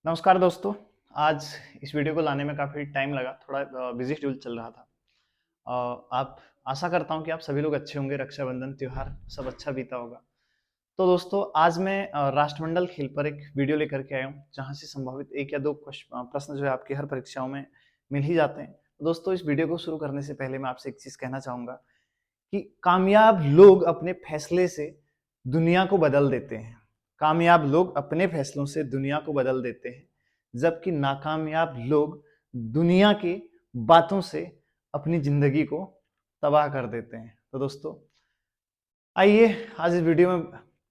नमस्कार दोस्तों। आज इस वीडियो को लाने में काफ़ी टाइम लगा, थोड़ा बिजी शेड्यूल चल रहा था। आप आशा करता हूँ कि आप सभी लोग अच्छे होंगे, रक्षाबंधन त्योहार सब अच्छा बीता होगा। तो दोस्तों आज मैं राष्ट्रमंडल खेल पर एक वीडियो लेकर के आया हूँ, जहाँ से संभावित 1 या 2 प्रश्न जो है आपकी हर परीक्षाओं में मिल ही जाते हैं। तो दोस्तों इस वीडियो को शुरू करने से पहले मैं आपसे एक चीज़ कहना चाहूँगा कि कामयाब लोग अपने फैसले से दुनिया को बदल देते हैं। कामयाब लोग अपने फैसलों से दुनिया को बदल देते हैं, जबकि नाकामयाब लोग दुनिया की बातों से अपनी जिंदगी को तबाह कर देते हैं। तो दोस्तों आइए आज इस वीडियो में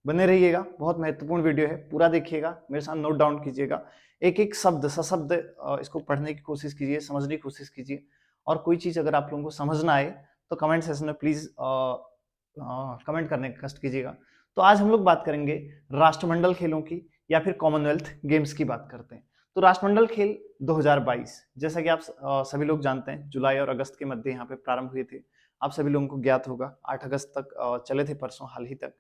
बने रहिएगा, बहुत महत्वपूर्ण वीडियो है, पूरा देखिएगा, मेरे साथ नोट डाउन कीजिएगा। एक एक शब्द सशब्द इसको पढ़ने की कोशिश कीजिए, समझने की कोशिश कीजिए। और कोई चीज अगर आप लोगों को समझ ना आए तो कमेंट सेक्शन में प्लीज कमेंट करने का कष्ट कीजिएगा। तो आज हम लोग बात करेंगे राष्ट्रमंडल खेलों की, या फिर कॉमनवेल्थ गेम्स की बात करते हैं। तो राष्ट्रमंडल खेल 2022 जैसा कि आप सभी लोग जानते हैं, जुलाई और अगस्त के मध्य यहाँ पे प्रारंभ हुए थे। आप सभी लोगों को ज्ञात होगा 8 अगस्त तक चले थे, परसों हाल ही तक।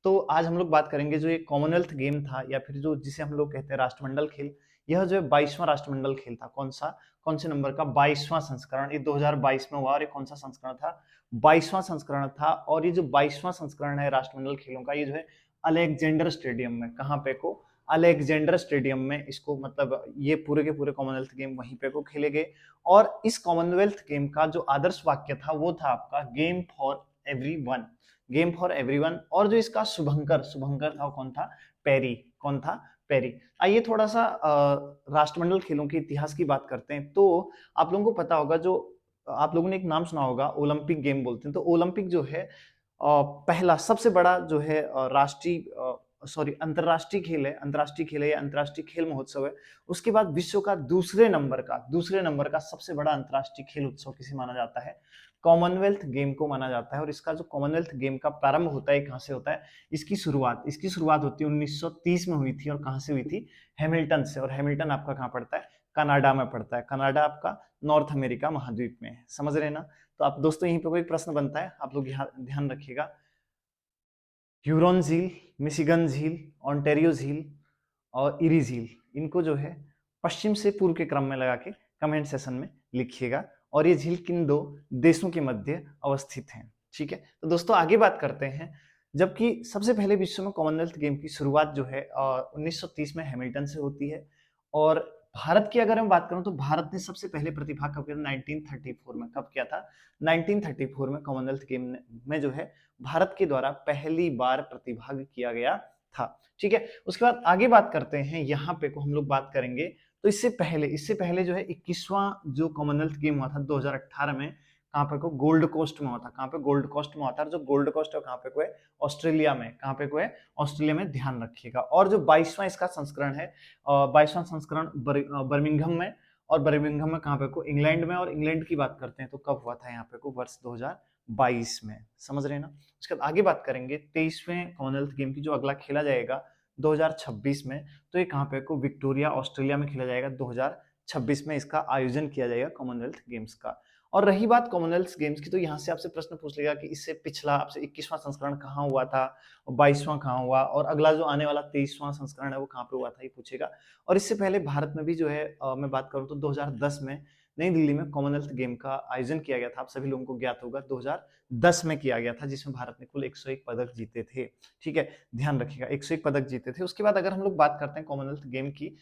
तो आज हम लोग बात करेंगे जो ये कॉमनवेल्थ गेम था, या फिर जो जिसे हम लोग कहते हैं राष्ट्रमंडल खेल, यह जो है 22वां राष्ट्रमंडल खेल था। कौन से नंबर का? 22वां संस्करण। ये 2022 में हुआ और ये कौन सा संस्करण था? 22वां संस्करण था। और ये जो 22वां संस्करण है राष्ट्रमंडल खेलों का, ये जो है अलेक्जेंडर स्टेडियम में, कहाँ पे को? अलेक्जेंडर स्टेडियम में इसको, मतलब ये पूरे के पूरे कॉमनवेल्थ गेम वहीं पे को खेले गए। और इस कॉमनवेल्थ गेम का जो आदर्श वाक्य था वो था आपका game for everyone, game for everyone. और जो इसका शुभंकर शुभंकर था वो कौन था? पेरी। कौन था? पेरी। आइए थोड़ा सा राष्ट्रमंडल खेलों के इतिहास की बात करते हैं। तो आप लोगों को पता होगा, जो आप लोगों ने एक नाम सुना होगा, ओलंपिक गेम बोलते हैं। तो ओलंपिक जो है पहला सबसे बड़ा जो है अंतर्राष्ट्रीय खेल है या अंतर्राष्ट्रीय खेल महोत्सव है। उसके बाद विश्व का दूसरे नंबर का सबसे बड़ा अंतर्राष्ट्रीय खेल उत्सव किसे माना जाता है? कॉमनवेल्थ गेम को माना जाता है। और इसका जो कॉमनवेल्थ गेम का प्रारंभ होता है, कहाँ से होता है? इसकी शुरुआत होती है 1930 में हुई थी। और कहाँ से हुई थी? हैमिल्टन से। और हैमिल्टन आपका कहाँ पड़ता है? कनाडा में पड़ता है। कनाडा आपका नॉर्थ अमेरिका महाद्वीप में है, समझ रहे हैं ना? तो आप दोस्तों यहीं पे कोई प्रश्न बनता है, आप लोग यहाँ ध्यान रखिएगा। ह्यूरॉन झील, मिशिगन झील, ओंटारियो झील और इरी झील, इनको जो है पश्चिम से पूर्व के क्रम में लगा के कमेंट सेशन में लिखिएगा। और ये झील किन दो देशों के मध्य अवस्थित हैं? ठीक है, तो दोस्तों आगे बात करते हैं। जबकि सबसे पहले विश्व में कॉमनवेल्थ गेम की शुरुआत जो है 1930 में हैमिल्टन से होती है। और भारत की अगर मैं बात करूं तो भारत ने सबसे पहले प्रतिभाग कब किया था? 1934 में। कब किया था? 1934 में कॉमनवेल्थ गेम में जो है भारत के द्वारा पहली बार प्रतिभाग किया गया था। ठीक है, उसके बाद आगे बात करते हैं। यहाँ पे को हम लोग बात करेंगे। तो इससे पहले जो है 21वां जो कॉमनवेल्थ गेम हुआ था 2018 में, कहाँ पे को? गोल्ड कोस्ट में हुआ था। कहाँ पे? गोल्ड कोस्ट में हुआ था। जो गोल्ड कोस्ट है कहाँ पे को है? ऑस्ट्रेलिया में। कहाँ पे को है? ऑस्ट्रेलिया में, ध्यान रखिएगा। और जो 22वां इसका संस्करण है, 22वां संस्करण बर्मिंघम में। और बर्मिंघम में कहाँ पे को? इंग्लैंड में। और इंग्लैंड की बात करते हैं तो कब हुआ था यहाँ पे को? वर्ष 2022 में, समझ रहे हैं ना? उसके बाद आगे बात करेंगे 23वें कॉमनवेल्थ गेम की, जो अगला खेला जाएगा 2026 में। तो ये कहाँ पे को? विक्टोरिया ऑस्ट्रेलिया में खेला जाएगा। 2026 में इसका आयोजन किया जाएगा कॉमनवेल्थ गेम्स का। और रही बात कॉमनवेल्थ गेम्स की, तो यहाँ से आपसे प्रश्न पूछ लेगा कि इससे पिछला आपसे 21वां संस्करण कहाँ हुआ था, और 22वां कहाँ हुआ, और अगला जो आने वाला 23वां संस्करण है वो कहाँ पे हुआ था, ये पूछेगा। और इससे पहले भारत में भी जो है मैं बात करूँ तो 2010 में नई दिल्ली में कॉमनवेल्थ गेम का आयोजन किया गया था। आप सभी लोगों को ज्ञात होगा 2010 में किया गया था, जिसमें भारत ने कुल 101 पदक जीते थे। ठीक है, ध्यान रखिएगा, 101 पदक जीते थे। उसके बाद अगर हम लोग बात करते हैं कॉमनवेल्थ गेम की,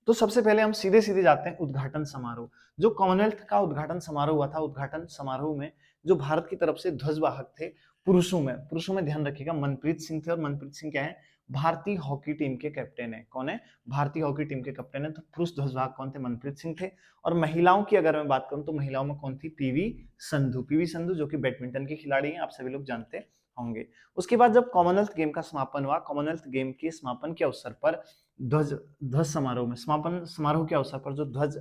तो सबसे पहले हम सीधे सीधे जाते हैं उद्घाटन समारोह। जो कॉमनवेल्थ का उद्घाटन समारोह हुआ था, उद्घाटन समारोह में जो भारत की तरफ से ध्वजवाहक थे पुरुषों में ध्यान रखिएगा मनप्रीत सिंह थे। और मनप्रीत सिंह क्या है? भारतीय हॉकी टीम के कैप्टन है। कौन है? भारतीय हॉकी टीम के कैप्टन है। तो पुरुष ध्वजवाहक कौन थे? मनप्रीत सिंह थे। और महिलाओं की अगर मैं बात करूं तो महिलाओं में कौन थी? पीवी संधू जो कि बैडमिंटन की खिलाड़ी हैं, आप सभी लोग जानते होंगे। उसके बाद जब कॉमनवेल्थ गेम का समापन हुआ, कॉमनवेल्थ गेम के समापन के अवसर पर ध्वज ध्वज समारोह में, समापन समारोह के अवसर पर जो ध्वज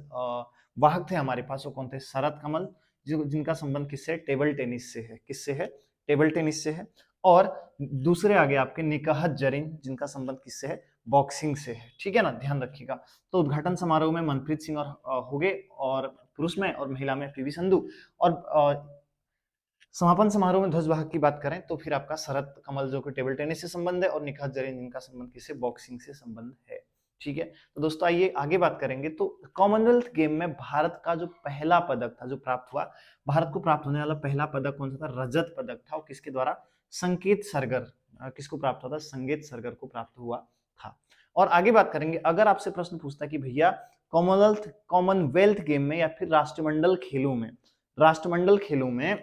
वाहक थे हमारे पास, वो कौन थे? शरद कमल, जिनका संबंध किससे? टेबल टेनिस से है। किससे है? टेबल टेनिस से है। और दूसरे आगे आपके निकाहत जरीन, जिनका संबंध किससे है? बॉक्सिंग से है। ठीक है ना, ध्यान रखिएगा। तो उद्घाटन समारोह में मनप्रीत सिंह और हो गए, और पुरुष में, और महिला में पीवी संधू। और समापन समारोह में ध्वजवाहक की बात करें तो फिर आपका शरद कमल जो कि टेबल टेनिस से संबंध है, और निखात जरीन जिनका संबंध किससे? बॉक्सिंग से संबंध है। ठीक है। तो दोस्तों आइए आगे बात करेंगे। तो कॉमनवेल्थ गेम में भारत का जो पहला पदक था जो प्राप्त हुआ, भारत को प्राप्त होने वाला पहला पदक कौन सा था? रजत पदक था। और किसके द्वारा? संकेत सरगर। किसको प्राप्त हुआ था? संकेत सरगर को प्राप्त हुआ था। और आगे बात करेंगे, अगर आपसे प्रश्न पूछता कि भैया कॉमनवेल्थ गेम में या फिर राष्ट्रमंडल खेलों में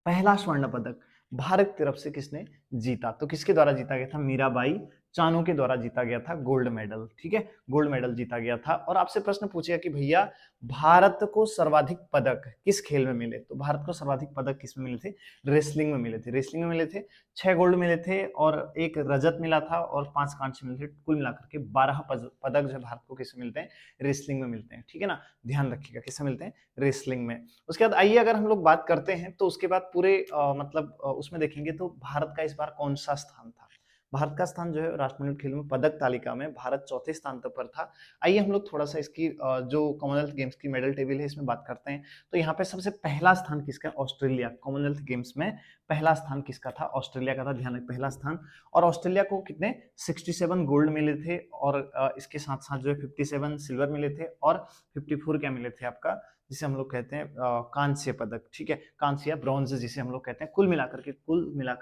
पहला स्वर्ण पदक भारत की तरफ से किसने जीता? तो किसके द्वारा जीता गया था? मीराबाई चानू के द्वारा जीता गया था गोल्ड मेडल। ठीक है, गोल्ड मेडल जीता गया था। और आपसे प्रश्न पूछेगा कि भैया भारत को सर्वाधिक पदक किस खेल में मिले? तो भारत को सर्वाधिक पदक किस में मिले थे? रेसलिंग में मिले थे। रेसलिंग में मिले थे 6 गोल्ड मिले थे और 1 रजत मिला था और 5 कांस्य मिले थे। कुल मिलाकर के 12 पदक जो भारत को किसमें मिलते हैं? रेसलिंग में मिलते हैं। ठीक है ना, ध्यान रखिएगा किसमें मिलते हैं? रेसलिंग में। उसके बाद आइए अगर हम लोग बात करते हैं तो उसके बाद पूरे उसमें देखेंगे तो भारत का इस बार कौन सा स्थान था? भारत का स्थान जो है राष्ट्रमंडल खेलों में पदक तालिका में भारत चौथे स्थान पर था। आइए हम लोग थोड़ा सा इसकी जो कॉमनवेल्थ गेम्स की मेडल टेबल है इसमें बात करते हैं। तो यहाँ पे सबसे पहला स्थान किसका? ऑस्ट्रेलिया। कॉमनवेल्थ गेम्स में पहला स्थान किसका था? ऑस्ट्रेलिया का था। ध्यान रखें, पहला स्थान। और ऑस्ट्रेलिया को कितने? 67 गोल्ड मिले थे और इसके साथ साथ जो है 57 सिल्वर मिले थे और 54 क्या मिले थे आपका, जिसे हम लोग कहते हैं कांस्य पदक। ठीक है, कांस्य या ब्रॉन्ज जिसे हम लोग कहते हैं। कुल मिलाकर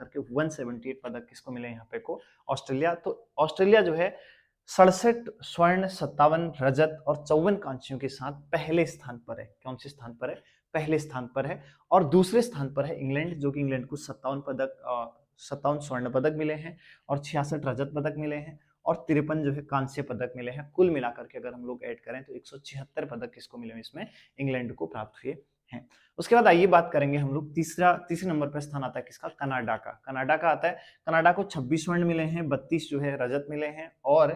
के 178 पदक किसको मिले यहाँ पे को? ऑस्ट्रेलिया। तो ऑस्ट्रेलिया जो है 67 स्वर्ण, 57 रजत और 54 कांस्यों के साथ पहले स्थान पर है। कौन से स्थान पर है? पहले स्थान पर है। और दूसरे स्थान पर है इंग्लैंड, जो कि इंग्लैंड को 57 स्वर्ण पदक मिले हैं और 66 रजत पदक मिले हैं और 53 जो है कांस्य पदक मिले हैं। कुल मिलाकर के अगर हम लोग ऐड करें तो 176 पदक किसको मिले? इसमें इंग्लैंड को प्राप्त हुए हैं। उसके बाद आइए बात करेंगे हम लोग तीसरे नंबर पर स्थान आता है किसका? कनाडा का। कनाडा का आता है। कनाडा को 26 स्वर्ण मिले हैं, 32 जो है रजत मिले हैं और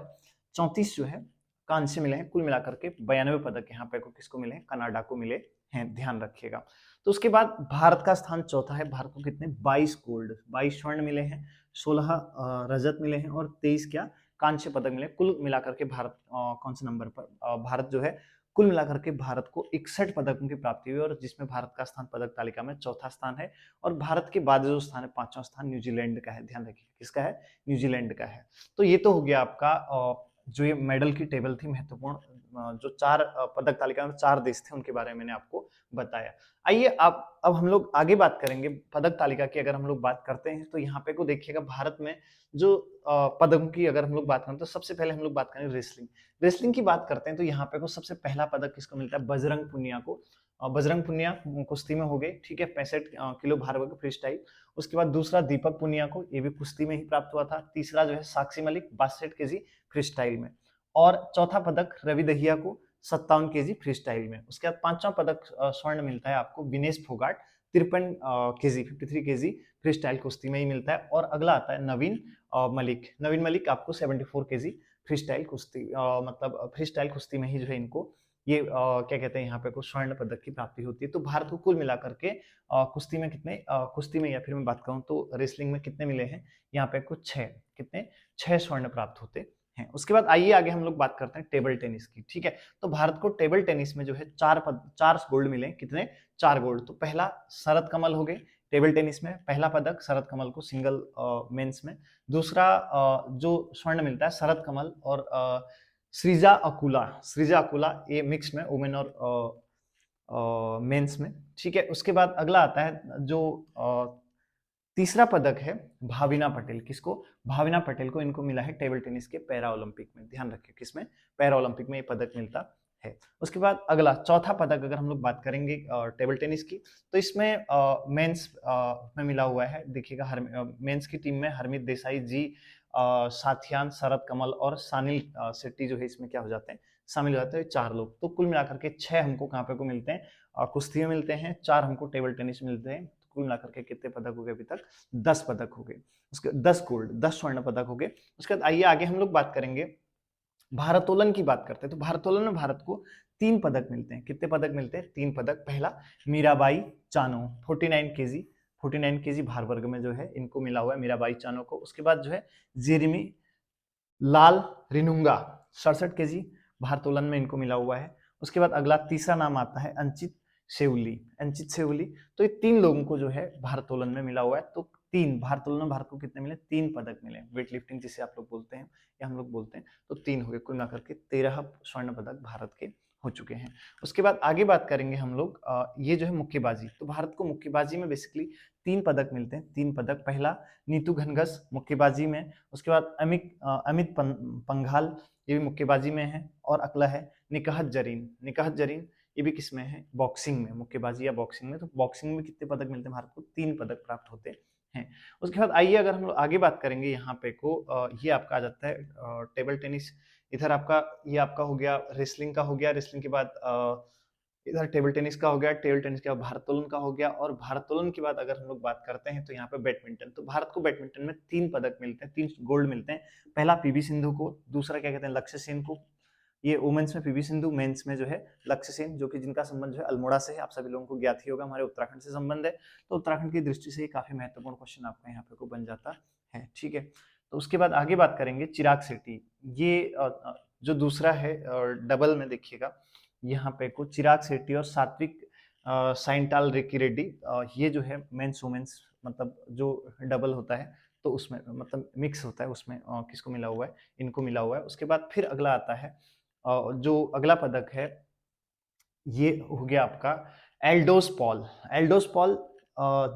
34 जो है कांस्य मिले हैं। कुल मिलाकर के 92 पदक यहाँ पे को किसको मिले हैं? कनाडा को मिले हैं। ध्यान रखिएगा। तो उसके बाद भारत का स्थान चौथा है। भारत को कितने? 22 स्वर्ण मिले हैं, 16 रजत मिले हैं और 23 क्या? कांस्य पदक मिले। कुल मिलाकर के भारत कौन से नंबर पर? भारत जो है कुल मिलाकर के भारत को 61 पदकों की प्राप्ति हुई और जिसमें भारत का स्थान पदक तालिका में चौथा स्थान है। और भारत के बाद जो स्थान है, पांचवा स्थान न्यूजीलैंड का है। ध्यान रखिए किसका है? न्यूजीलैंड का है। तो ये तो हो गया आपका जो ये मेडल की टेबल थी महत्वपूर्ण, जो 4 पदक तालिका में 4 देश थे उनके बारे में मैंने आपको बताया। आइए अब हम लोग आगे बात करेंगे पदक तालिका की। अगर हम लोग बात करते हैं तो यहाँ पे को देखिएगा, भारत में जो पदकों की अगर हम लोग बात करें तो सबसे पहले हम लोग बात करें रेसलिंग। रेसलिंग की बात करते हैं तो यहाँ पे को सबसे पहला पदक किसको मिलता है? बजरंग पुनिया को। बजरंग पुनिया कुश्ती में हो गए। ठीक है, 65 किलो भार वर्ग फ्री स्टाइल। उसके बाद दूसरा दीपक पुनिया को, ये भी कुश्ती में ही प्राप्त हुआ था। तीसरा जो है Sakshi Malik 62 KG free style में। और चौथा पदक रवि दहिया को 57 केजी फ्री स्टाइल में। उसके बाद पांचवा पदक स्वर्ण मिलता है आपको Vinesh Phogat 53 KG 53 KG free style कुश्ती में ही मिलता है। और अगला आता है नवीन मलिक आपको 74 केजी फ्री स्टाइल कुश्ती मतलब फ्री स्टाइल कुश्ती में ही जो है इनको ये क्या कहते हैं यहाँ पे को स्वर्ण पदक की प्राप्ति होती है। तो भारत को कुल मिलाकर के कुश्ती में कितने कुश्ती में या फिर मैं बात करूं तो रेसलिंग में कितने मिले हैं यहाँ पे कुछ 6 कितने 6 स्वर्ण प्राप्त होते हैं। उसके बाद आइए आगे हम लोग बात करते हैं टेबल टेनिस की। ठीक है, तो भारत को टेबल टेनिस में जो है 4 गोल्ड मिले। कितने? 4 गोल्ड। तो पहला शरद कमल हो गए टेबल टेनिस में, पहला पदक शरद कमल को सिंगल मेंस में। दूसरा जो स्वर्ण मिलता है शरद कमल और सृजा अकुला ये मिक्स में वुमेन और मेंस में। ठीक है, उसके बाद अगला आता है जो तीसरा पदक है भाविना पटेल। किसको? भाविना पटेल को इनको मिला है टेबल टेनिस के पैरा ओलंपिक में। ध्यान रखिए किसमें? पैरा ओलंपिक में ये पदक मिलता है। उसके बाद अगला चौथा पदक अगर हम लोग बात करेंगे टेबल टेनिस की तो इसमें मेंस में मिला हुआ है। देखिएगा मेंस की टीम में हरमीत देसाई जी, साथियान, शरद कमल और सानिल शेट्टी जो है इसमें क्या हो जाते हैं? शामिल हो जाते हैं 4 लोग। तो कुल मिलाकर के 6 हमको कहाँ पे को मिलते हैं? कुश्ती में मिलते हैं, 4 हमको टेबल टेनिस में मिलते हैं। कुल मिलाकर के कितने पदक हो गए अभी तक? 10 पदक हो गए। उसके 10 गोल्ड 10 स्वर्ण पदक हो गए। उसके बाद आइए आगे हम लोग बात करेंगे भारोत्तोलन की बात करते हैं। तो भारोत्तोलन में भारत को 3 पदक मिलते हैं। कितने पदक मिलते हैं? 3 पदक। पहला मीराबाई चानो 49 केजी भार वर्ग में जो है इनको मिला हुआ है मीराबाई चानो को। उसके बाद जो है जेरेमी लाल रिनुंगा 67 केजी भारोत्तोलन में इनको मिला हुआ है। उसके बाद अगला तीसरा नाम आता है अंचित सेउली। तो ये 3 लोगों को जो है भारोत्तोलन में मिला हुआ है। तो 3 भारोत्तोलन में भारत को कितने मिले, 3 पदक मिले, वेट लिफ्टिंग जिसे आप लोग बोलते हैं या हम लोग बोलते हैं, तो 3 हो गए, कुल मिलाकर के 13 स्वर्ण पदक भारत के हो चुके हैं। उसके बाद आगे बात करेंगे हम लोग, ये जो है मुक्केबाजी, तो भारत को मुक्केबाजी में बेसिकली 3 पदक मिलते हैं, 3 पदक। पहला नीतू घनघस मुक्केबाजी में, उसके बाद अमित पंघाल ये भी मुक्केबाजी में है, और अगला है निकहत जरीन। निकहत जरीन ये भी किसमें है, बॉक्सिंग में, मुक्केबाजी या बॉक्सिंग में। तो बॉक्सिंग में कितने पदक मिलते हैं भारत को, 3 पदक प्राप्त होते हैं। उसके बाद आइए अगर हम लोग आगे बात करेंगे यहाँ पे को, ये आपका आ जाता है टेबल टेनिस। इधर आपका ये आपका हो गया रेसलिंग का हो गया, रेसलिंग के बाद इधर टेबल टेनिस का हो गया, टेबल टेनिस के बाद भारोत्तोलन का हो गया, और भारोत्तोलन के बाद अगर हम लोग बात करते हैं तो यहाँ पे बैडमिंटन। तो भारत को बैडमिंटन में 3 पदक मिलते हैं, 3 गोल्ड मिलते हैं। पहला पीवी सिंधु को, दूसरा क्या कहते हैं लक्ष्य सेन को, ये वुमेन्स में पीवी सिंधु, मेंस में जो है लक्ष्य सेन, जो कि जिनका संबंध जो है अल्मोड़ा से है, आप सभी लोगों को ज्ञात ही होगा, हमारे उत्तराखंड से संबंध है। तो उत्तराखंड की दृष्टि से ये काफी महत्वपूर्ण क्वेश्चन आपका यहाँ पे को बन जाता है, ठीक है। तो उसके बाद आगे बात करेंगे चिराग शेट्टी, ये जो दूसरा है डबल में देखिएगा यहाँ पे को चिराग शेट्टी और सात्विक साइंटाल रेक्की रेड्डी, ये जो है मेंस वुमेन्स मतलब जो डबल होता है तो उसमें मतलब मिक्स होता है, उसमें किसको मिला हुआ है, इनको मिला हुआ है। उसके बाद फिर अगला आता है जो अगला पदक है ये हो गया आपका एल्डोस पॉल। एल्डोस पॉल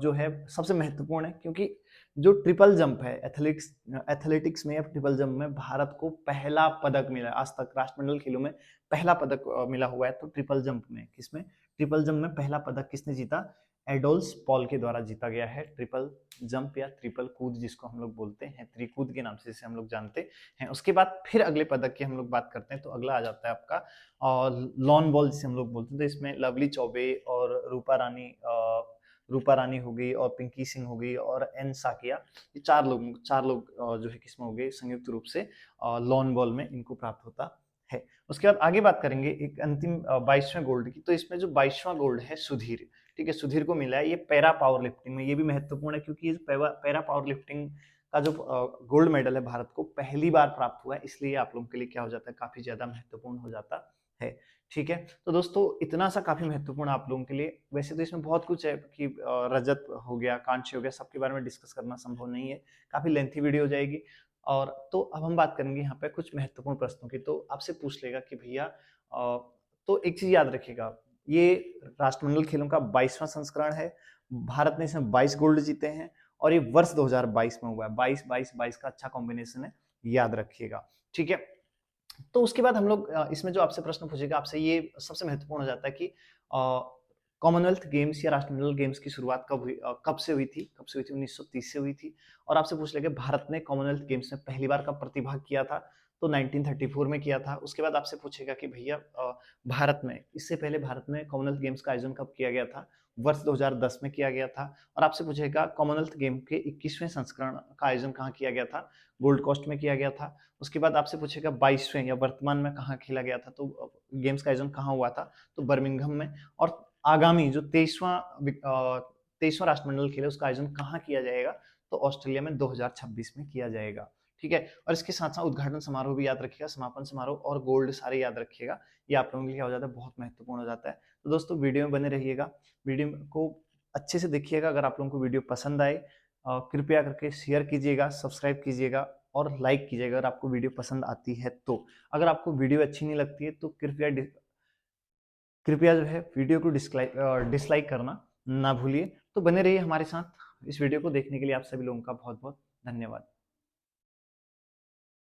जो है सबसे महत्वपूर्ण है, क्योंकि जो ट्रिपल जंप है एथलेटिक्स में या ट्रिपल जंप में भारत को पहला पदक मिला है, आज तक राष्ट्रमंडल खेलों में पहला पदक मिला हुआ है। तो ट्रिपल जंप में किसमें, ट्रिपल जंप में पहला पदक किसने जीता, एडोल्स पॉल के द्वारा जीता गया है। ट्रिपल जंप या ट्रिपल कूद जिसको हम लोग बोलते हैं, त्रिकूद के नाम से जिसे हम लोग जानते हैं। उसके बाद फिर अगले पदक की हम लोग बात करते हैं, तो अगला आ जाता है आपका और लॉन बॉल जिसे हम लोग बोलते हैं। तो इसमें लवली चौबे और रूपा रानी हो गई और पिंकी सिंह हो गई और एन साकिया, ये चार लोग जो है किसमें हो गए, संयुक्त रूप से लॉन बॉल में इनको प्राप्त होता है। उसके बाद आगे बात करेंगे एक अंतिम 22वें गोल्ड की। तो इसमें जो 22वां गोल्ड है सुधीर, ठीक है, सुधीर को मिला है। ये पैरा पावर लिफ्टिंग में, ये भी महत्वपूर्ण है क्योंकि ये पैरा पावर लिफ्टिंग का जो गोल्ड मेडल है भारत को पहली बार प्राप्त हुआ है, इसलिए आप लोगों के लिए क्या हो जाता है, काफी ज्यादा महत्वपूर्ण हो जाता है, ठीक है। तो दोस्तों इतना सा काफी महत्वपूर्ण आप लोगों के लिए। वैसे तो इसमें बहुत कुछ है कि रजत हो गया, कांस्य हो गया, सबके बारे में डिस्कस करना संभव नहीं है, काफी लेंथी वीडियो हो जाएगी। और तो अब हम बात करेंगे यहाँ पे कुछ महत्वपूर्ण प्रश्नों की। तो आपसे पूछ लेगा कि भैया तो एक चीज याद रखिएगा, ये राष्ट्रमंडल खेलों का 22वां संस्करण है, भारत ने इसमें 22 गोल्ड जीते हैं और ये वर्ष 2022 में हुआ है। 22-22-22 का अच्छा कॉम्बिनेशन है, याद रखिएगा, ठीक है। तो उसके बाद हम लोग इसमें जो आपसे प्रश्न पूछेगा, आपसे ये सबसे महत्वपूर्ण हो जाता है कि कॉमनवेल्थ गेम्स या राष्ट्रमंडल गेम्स की शुरुआत कब से हुई थी, 1930 से हुई थी। और आपसे पूछ लेगा भारत ने कॉमनवेल्थ गेम्स में पहली बार कब प्रतिभाग किया था, तो 1934 में किया था। उसके बाद आपसे पूछेगा कि भैया भारत में इससे पहले भारत में कॉमनवेल्थ गेम्स का आयोजन कब किया गया था, वर्ष 2010 में किया गया था। और आपसे पूछेगा कॉमनवेल्थ गेम के 21वें संस्करण का आयोजन कहाँ किया गया था, गोल्ड कोस्ट में किया गया था। उसके बाद आपसे पूछेगा 22वें या वर्तमान में कहाँ खेला गया था, तो गेम्स का आयोजन कहाँ हुआ था, तो बर्मिंघम में। और आगामी जो 23वां राष्ट्रमंडल खेल है उसका आयोजन कहाँ किया जाएगा, तो ऑस्ट्रेलिया में 2026 में किया जाएगा, ठीक है। और इसके साथ साथ उद्घाटन समारोह भी याद रखिएगा, समापन समारोह और गोल्ड सारे याद रखिएगा, ये आप लोगों के लिए क्या हो जाता है, बहुत महत्वपूर्ण हो जाता है। तो दोस्तों वीडियो में बने रहिएगा, वीडियो को अच्छे से देखिएगा। अगर आप लोगों को वीडियो पसंद आए कृपया करके शेयर कीजिएगा, सब्सक्राइब कीजिएगा और लाइक कीजिएगा अगर आपको वीडियो पसंद आती है। तो अगर आपको वीडियो अच्छी नहीं लगती है तो कृपया जो है वीडियो को डिसलाइक करना ना भूलिए। तो बने रहिए हमारे साथ, इस वीडियो को देखने के लिए आप सभी लोगों का बहुत बहुत धन्यवाद।